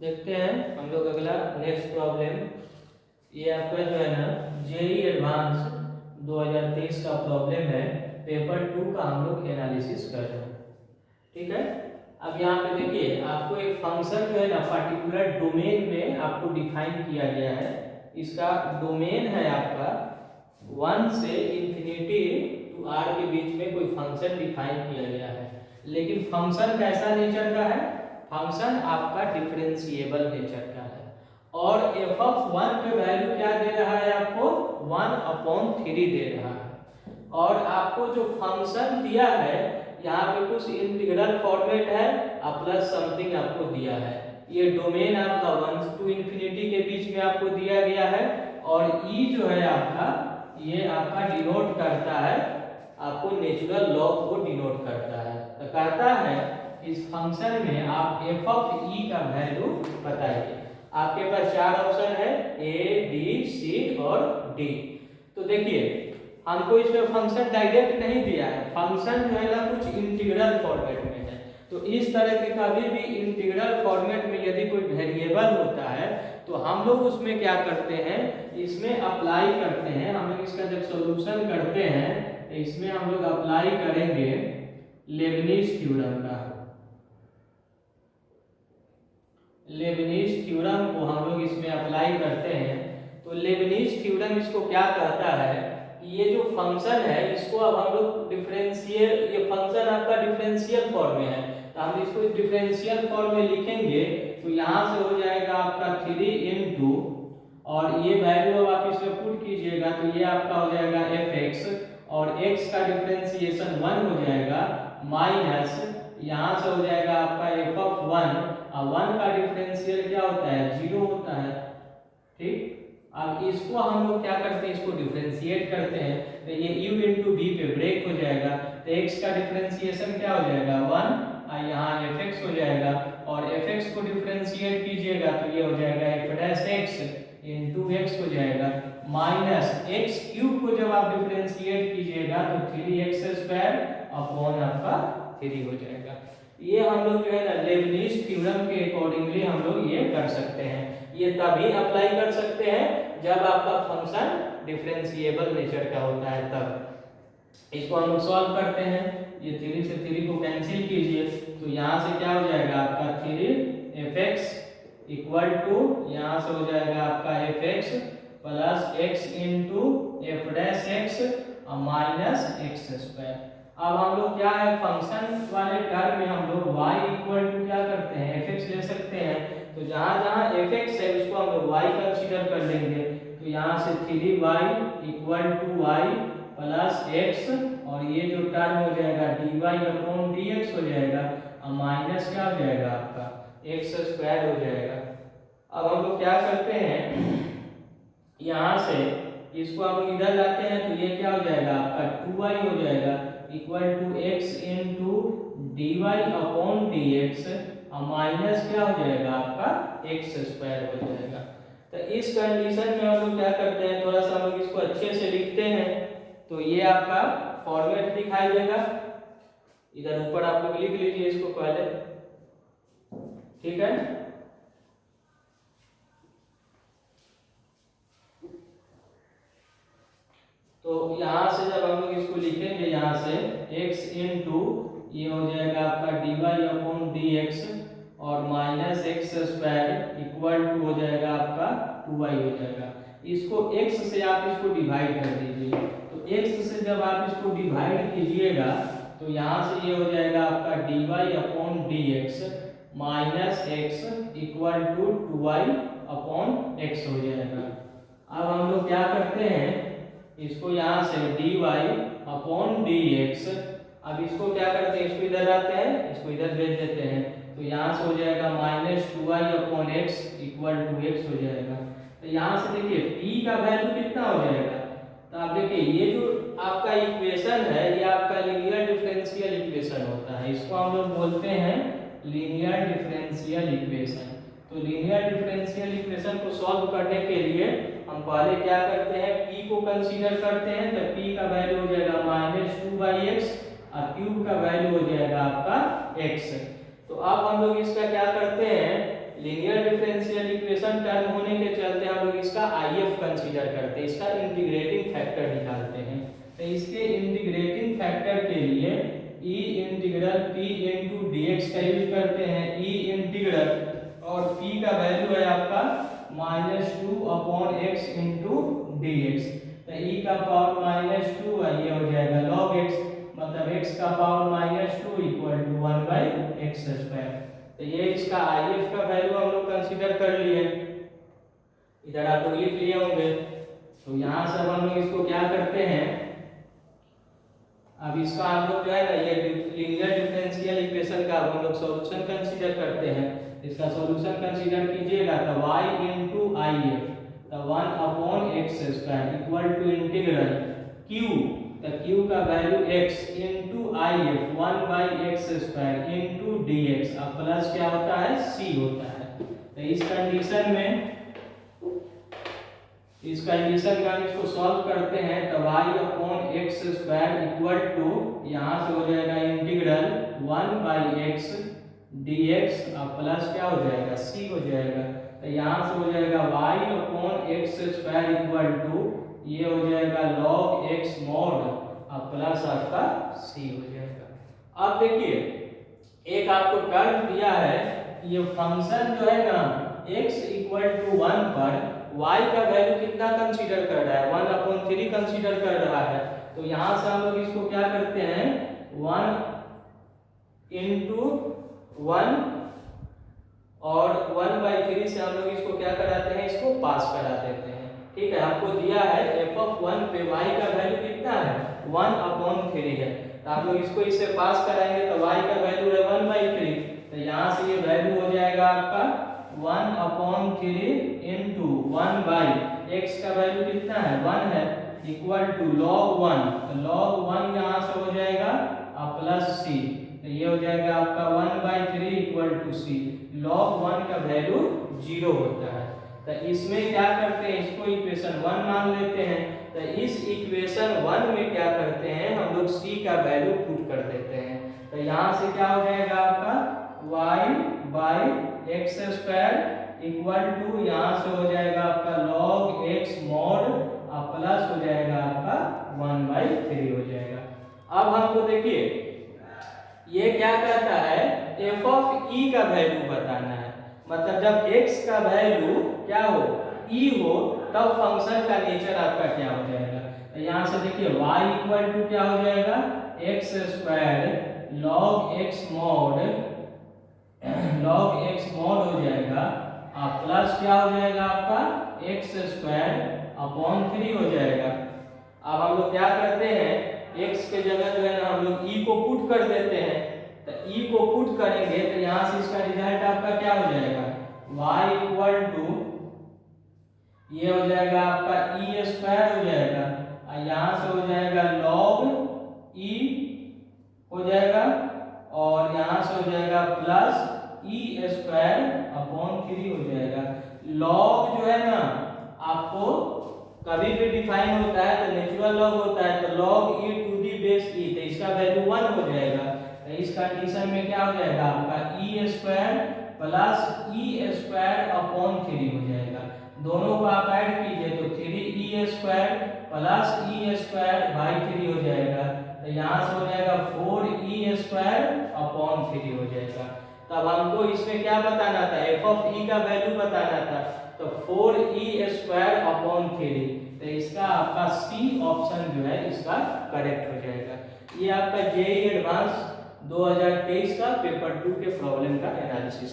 देखते हैं हम लोग अगला नेक्स्ट प्रॉब्लम। ये आपका जो है ना जेई एडवांस 2023 का प्रॉब्लम है। पेपर 2 का हम लोग एनालिसिस कर रहे हैं। ठीक है, अब यहाँ पे देखिए आपको एक फंक्शन जो है ना पर्टिकुलर डोमेन में आपको डिफाइन किया गया है। इसका डोमेन है आपका 1 से इंफिनिटी टू आर के बीच में कोई फंक्शन डिफाइन किया गया है। लेकिन फंक्शन कैसा नेचर का है? फंक्शन आपका डिफरेंशिएबल नेचर का है और f(1) पे वैल्यू क्या दे रहा है आपको? 1/3 दे रहा है। और आपको जो फंक्शन दिया है यहाँ पे कुछ इंटीग्रल फॉर्मेट है और प्लस समथिंग आपको दिया है। ये डोमेन आपका 1 to इंफिनिटी के बीच में आपको दिया गया है और ई जो है आपका ये आपका डिनोट करता है, आपको नेचुरल लॉग को डिनोट करता है। तो कहता है इस फंक्शन में आप f ऑफ e का वैल्यू बताइए। आपके पास 4 ऑप्शन है a, b, c और d। तो देखिए हमको इसमें फंक्शन डायरेक्ट नहीं दिया है, फंक्शन जो है ना कुछ इंटीग्रल फॉर्मेट में है। तो इस तरह के कभी भी इंटीग्रल फॉर्मेट में यदि कोई वेरिएबल होता है तो हम लोग उसमें क्या करते हैं, इसमें अप्लाई करते हैं। हम लोग इसका जब सॉल्यूशन करते हैं तो इसमें हम लोग अप्लाई करेंगे लेबनिज थ्योरम का। लेबनिज थ्योरम को हम लोग इसमें अप्लाई करते हैं। तो लेबनिज थ्योरम इसको क्या कहता है, ये जो फंक्शन है इसको अब हम लोग डिफरेंशियल, ये फंक्शन आपका डिफरेंशियल फॉर्म में है तो हम इसको डिफरेंशियल फॉर्म में लिखेंगे। तो यहाँ से हो जाएगा आपका 3 into और ये वैल्यू अब आप इसमें पुट कीजिएगा तो ये आपका हो जाएगा fx और x का डिफरेंशिएशन 1 हो जाएगा माइनस यहाँ से हो जाएगा आपका f of 1 और 1 का डिफरेंशियल क्या होता है? 0 होता है। ठीक, अब इसको हम लोग क्या करते हैं, इसको डिफरेंशिएट करते हैं तो ये u into v पे ब्रेक हो जाएगा तो x का डिफरेंशिएशन क्या हो जाएगा? 1 और यहाँ fx हो जाएगा और fx को डिफरेंशिएट कीजिएगा तो ये हो जाएगा f' into x हो जाएगा माइनस x क्यूब को जब आप डिफरेंशिएट कीजिएगा तो 3x² अपॉन आपका 3 हो जाएगा। ये हम लोग जो है ना लेबनिज थ्योरम के अकॉर्डिंगली हम लोग ये कर सकते हैं। ये तभी अप्लाई कर सकते हैं जब आपका फंक्शन डिफरेंशिएबल नेचर का होता है तब। इसको हम लोग सॉल्व करते हैं। ये 3 से 3 को कैंसिल कीजिए तो यहाँ से क्या हो जाएगा आपका 3fx इक्वल टू यहाँ से हो जाएगा आपका fx plus x into f' और माइनस x²। अब हम लोग क्या है फंक्शन वाले टर्म में हम लोग y इक्वल टू क्या करते हैं, fx ले सकते हैं। तो जहाँ जहाँ fx है उसको हम लोग y कंसीडर कर लेंगे। तो यहाँ से 3y equal to y plus x और ये जो टर्म हो जाएगा dy/dx हो जाएगा और माइनस क्या हो जाएगा आपका x² हो जाएगा। अब हम लोग क्या करते हैं, यहाँ से इसको हम लोग इधर लाते हैं तो ये क्या हो जाएगा आपका 2y हो जाएगा equal to x into dy/dx और माइनस क्या हो जाएगा आपका x² हो जाएगा। तो इस कंडीशन में हम लोग क्या करते हैं, थोड़ा सा हम लोग इसको अच्छे से लिखते हैं तो ये आपका फॉर्मेट दिखाई देगा। इधर ऊपर आप लोग लिख लीजिए इसको पहले, ठीक है। तो यहाँ से जब हम लोग इसको लिखेंगे यहाँ से x इंटू ये हो जाएगा आपका dy/dx और माइनस x² इक्वल टू हो जाएगा आपका 2y हो जाएगा। इसको x से आप इसको डिवाइड कर दीजिए। तो x से जब आप इसको डिवाइड कीजिएगा तो यहाँ से ये हो जाएगा आपका dy/dx minus x equal to 2y/x हो जाएगा। अब हम लोग क्या करते हैं, इसको यहाँ से dy/dx, अब इसको क्या करते हैं, इसको इधर आते हैं, इसको इधर भेज देते हैं तो यहाँ से हो जाएगा minus 2y/x equal to x हो जाएगा। तो यहाँ से देखिए p का वैल्यू कितना हो जाएगा, तो आप देखिए ये जो आपका इक्वेशन है ये आपका लीनियर डिफरेंशियल इक्वेशन होता है। इसको हम लोग बोलते हैं लीनियर डिफरेंशियल इक्वेशन। तो लीनियर डिफरेंशियल इक्वेशन को सॉल्व करने के लिए हम पहले क्या करते हैं, p को कंसीडर करते हैं। तो p का वैल्यू हो जाएगा -2/x और क्यूब का वैल्यू हो जाएगा आपका x। तो अब हम लोग इसका क्या करते हैं, लीनियर डिफरेंशियल इक्वेशन टर्म होने के चलते हम लोग इसका IF कंसीडर करते हैं, इसका इंटीग्रेटिंग फैक्टर निकालते हैं। तो इसके इंटीग्रेटिंग फैक्टर के लिए E integral P into dx का यूज करते हैं। E इंटीग्रल और P का वैल्यू है आपका -2/x इंटू dx। तो e का पावर -2 है, ये हो जाएगा log x, मतलब x का पावर -2 इक्वल टू 1/x²। तो ये इसका IF का वैल्यू हम लोग कंसीडर कर लिए, इधर आप लोग लिख लिए होंगे। तो यहाँ से हम लोग इसको क्या करते हैं, अब इसका हम लोग जो है ना ये लीनियर डिफरेंशियल इक्वेशन का हम लोग सॉल्यूशन कंसीडर करते हैं। इसका सॉल्यूशन कंसीडर कीजिएगा तो y इंटू IF तो 1/x² equal to integral q, तो q का value x into IF 1/x² into dx, अब प्लस क्या होता है c होता है। तो इस कंडीशन में हम इसको सॉल्व करते हैं तो y/x² इक्वल टू यहाँ से हो जाएगा इंटीग्रल 1/x dx, अब प्लस क्या हो जाएगा c हो जाएगा। तो यहाँ से हो जाएगा y/x² इक्वल टू ये हो जाएगा log x mod, अब प्लस आपका c हो जाएगा। अब देखिए एक आपको टर्म दिया है, ये फंक्शन जो है ना x इक्वल टू 1 पर y का वैल्यू कितना कंसीडर कर रहा है, 1/3 कंसीडर कर रहा है। तो यहाँ से हम लोग इसको क्या करते हैं 1 इंटू 1 और 1/3 से हम लोग इसको क्या कराते हैं, इसको पास करा देते हैं। ठीक है, हमको दिया है f(1) पे y का वैल्यू कितना है 1/3 है, तो आप लोग इसको इससे पास कराएंगे तो y का वैल्यू है 1/3। तो यहाँ से ये वैल्यू हो जाएगा आपका 1/3 इंटू 1/x का वैल्यू कितना है 1 है इक्वल टू log 1, तो log 1 यहाँ से हो जाएगा और प्लस c, तो ये हो जाएगा आपका 1/3 इक्वल टू c। log 1 का वैल्यू 0 होता है। तो इसमें क्या करते हैं, इसको इक्वेशन 1 मान लेते हैं। तो इस इक्वेशन 1 में क्या करते हैं हम लोग c का वैल्यू पुट कर देते हैं। तो यहाँ से क्या हो जाएगा आपका y/x² इक्वल टू यहाँ से हो जाएगा आपका log x mod और प्लस हो जाएगा आपका 1/3 हो जाएगा। अब हमको देखिए ये क्या कहता है f(e) का वैल्यू बताना है, मतलब जब x का वैल्यू क्या हो e हो तब फंक्शन का नेचर आपका क्या हो जाएगा। तो यहाँ से देखिए y इक्वल टू क्या हो जाएगा x² log x mod हो जाएगा और प्लस क्या हो जाएगा आपका x²/3 हो जाएगा। अब हम लोग क्या करते हैं x के जगह जो है ना हम लोग e को पुट कर देते हैं। तो e को पुट करेंगे तो यहाँ से इसका रिजल्ट आपका क्या हो जाएगा y इक्वल टू ये हो जाएगा आपका e² हो जाएगा और यहाँ से हो जाएगा log e हो जाएगा और यहाँ से हो जाएगा प्लस e² अपॉन 3 हो जाएगा। log जो है ना आपको कभी भी डिफाइन होता है तो नेचुरल लॉग होता है, तो log e to the base e, तो इसका वैल्यू 1 हो जाएगा। तो इस कंडीशन में क्या हो जाएगा आपका e² प्लस e² अपॉन 3 हो जाएगा। दोनों को आप ऐड कीजिए तो 3e² प्लस e²/3 हो जाएगा। तो यहाँ से हो जाएगा 4e² अपॉन 3 हो जाएगा। तब हमको इसमें क्या बताना था f(e) का वैल्यू बताना था, तो 4e² अपॉन 3, तो इसका आपका सी ऑप्शन जो है इसका करेक्ट हो जाएगा। ये आपका JEE एडवांस 2023 का पेपर 2 के प्रॉब्लम का एनालिसिस।